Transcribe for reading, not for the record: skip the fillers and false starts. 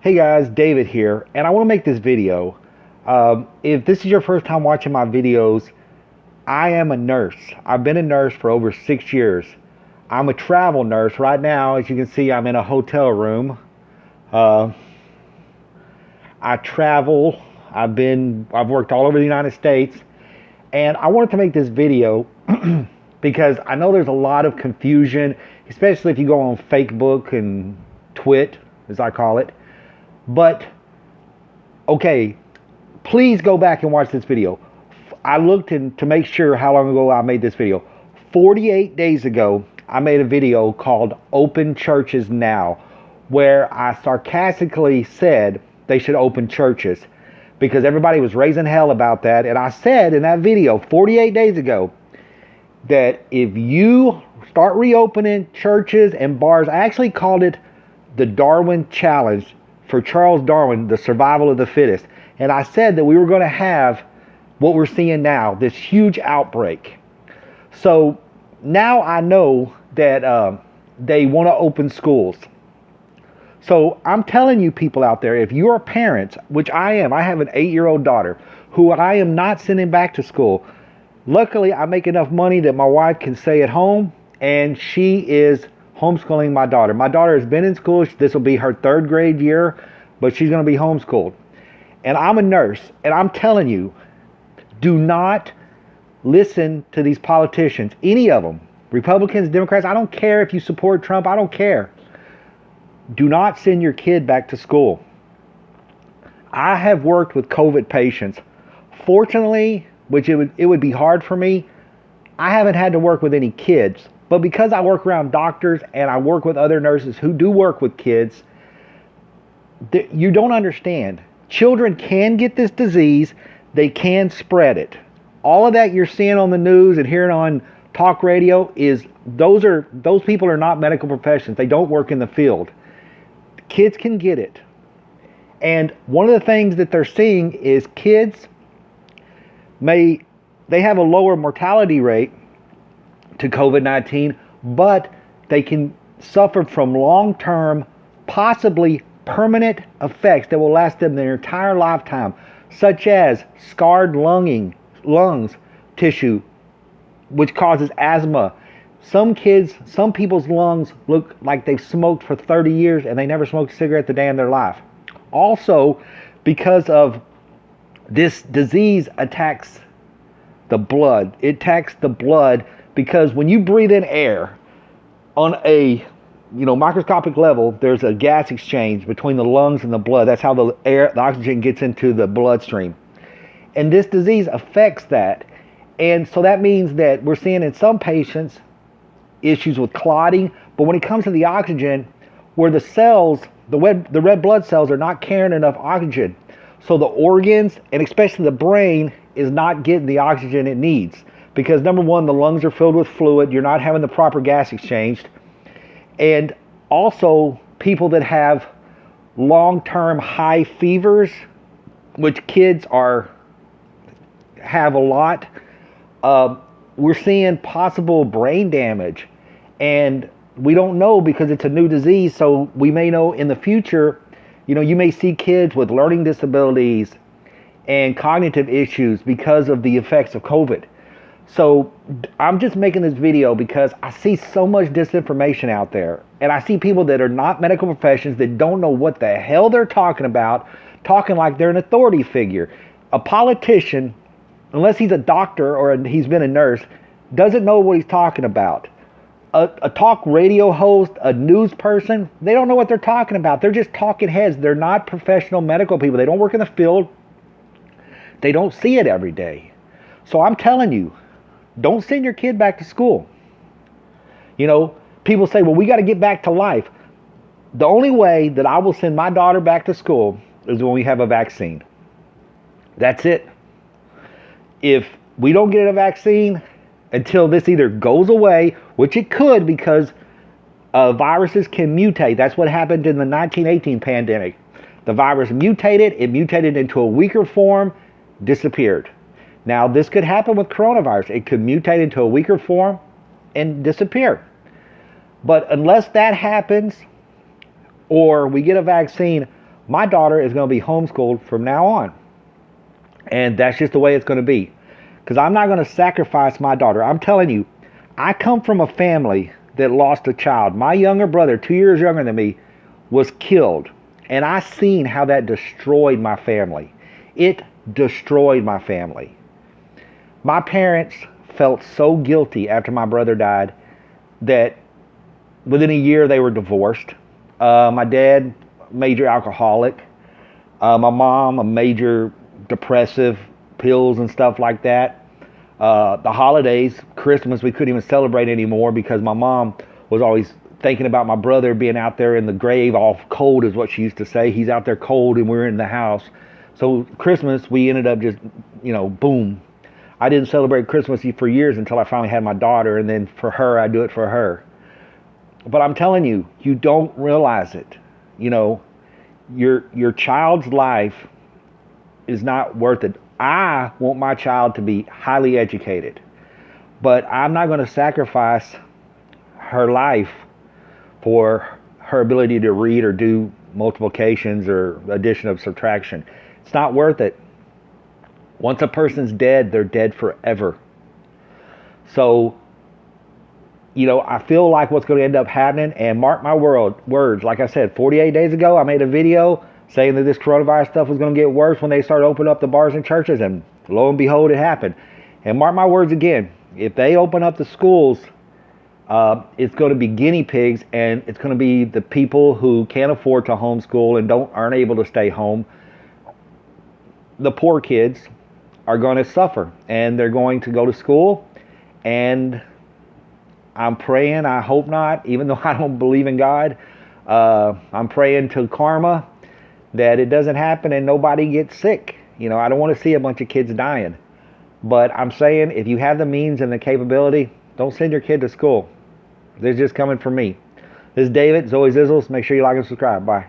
Hey guys, David here, and I want to make this video. If this is your first time watching my videos, I am a nurse. I've been a nurse for over 6 years. I'm a travel nurse. Right now, as you can see, I'm in a hotel room. Uh, I travel. I've worked all over the United States, and I wanted to make this video because I know there's a lot of confusion, especially if you go on Facebook and Twit, as I call it. But okay, please go back and watch this video. I looked to make sure how long ago I made this video. 48 days ago, I made a video called Open Churches Now, where I sarcastically said they should open churches because everybody was raising hell about that. And I said in that video 48 days ago that if you start reopening churches and bars, I actually called it the Darwin Challenge for Charles Darwin, the survival of the fittest. And I said that we were going to have what we're seeing now, this huge outbreak. So now I know that they want to open schools. So I'm telling you people out there, if you're parents, which I am, I have an 8-year-old daughter who I am not sending back to school. Luckily, I make enough money that my wife can stay at home, and she is homeschooling my daughter. My daughter has been in school. This will be her 3rd grade year, but she's going to be homeschooled. And I'm a nurse, and I'm telling you, do not listen to these politicians, any of them, Republicans, Democrats. I don't care if you support Trump. I don't care. Do not send your kid back to school. I have worked with COVID patients. Fortunately, which it would be hard for me, I haven't had to work with any kids. But because I work around doctors and I work with other nurses who do work with kids, you don't understand. Children can get this disease. They can spread it. All of that you're seeing on the news and hearing on talk radio is those people are not medical professionals. They don't work in the field. Kids can get it. And one of the things that they're seeing is kids they have a lower mortality rate to COVID-19, but they can suffer from long-term, possibly permanent effects that will last them their entire lifetime, such as scarred lungs tissue, which causes asthma. Some people's lungs look like they've smoked for 30 years and they never smoked a cigarette a day in their life. Also, because of this disease attacks the blood. It attacks the blood because when you breathe in air on a microscopic level, there's a gas exchange between the lungs and the blood. That's how the oxygen gets into the bloodstream. And this disease affects that. And so that means that we're seeing in some patients issues with clotting, but when it comes to the oxygen, where the red blood cells are not carrying enough oxygen, so the organs and especially the brain is not getting the oxygen it needs. Because number one, the lungs are filled with fluid, you're not having the proper gas exchanged. And also people that have long-term high fevers, which kids have a lot, we're seeing possible brain damage. And we don't know because it's a new disease, so we may know in the future, you may see kids with learning disabilities and cognitive issues because of the effects of COVID. So I'm just making this video because I see so much disinformation out there. And I see people that are not medical professionals that don't know what the hell they're talking about, talking like they're an authority figure. A politician, unless he's a doctor or he's been a nurse, doesn't know what he's talking about. A talk radio host, a news person, they don't know what they're talking about. They're just talking heads. They're not professional medical people. They don't work in the field. They don't see it every day. So I'm telling you, don't send your kid back to school. People say, well, we got to get back to life. The only way that I will send my daughter back to school is when we have a vaccine. That's it. If we don't get a vaccine until this either goes away, which it could because viruses can mutate. That's what happened in the 1918 pandemic. The virus mutated. It mutated into a weaker form, disappeared. Now, this could happen with coronavirus. It could mutate into a weaker form and disappear. But unless that happens, or we get a vaccine, My daughter is going to be homeschooled from now on. And that's just the way it's going to be. Because I'm not going to sacrifice my daughter. I'm telling you, I come from a family that lost a child. My younger brother, 2 years younger than me, was killed. And I seen how that destroyed my family. It destroyed my family. My parents felt so guilty after my brother died that within a year they were divorced. My dad, major alcoholic. My mom, a major depressive, pills and stuff like that. The holidays, Christmas, we couldn't even celebrate anymore because my mom was always thinking about my brother being out there in the grave, all cold is what she used to say. He's out there cold and we're in the house. So Christmas, we ended up just, boom. I didn't celebrate Christmas for years until I finally had my daughter, and then for her, I do it for her. But I'm telling you, you don't realize it. Your child's life is not worth it. I want my child to be highly educated, but I'm not going to sacrifice her life for her ability to read or do multiplications or addition of subtraction. It's not worth it. Once a person's dead, they're dead forever. So, I feel like what's going to end up happening, and mark my words, like I said, 48 days ago, I made a video saying that this coronavirus stuff was going to get worse when they started opening up the bars and churches, and lo and behold, it happened. And mark my words again, if they open up the schools, it's going to be guinea pigs, and it's going to be the people who can't afford to homeschool and aren't able to stay home. The poor kids are going to suffer, and they're going to go to school, and I'm praying, I hope not, even though I don't believe in God, I'm praying to karma that it doesn't happen and nobody gets sick. I don't want to see a bunch of kids dying. But I'm saying, if you have the means and the capability, don't send your kid to school. This is just coming from me. This is David, Zoe Zizzles. Make sure you like and subscribe. Bye.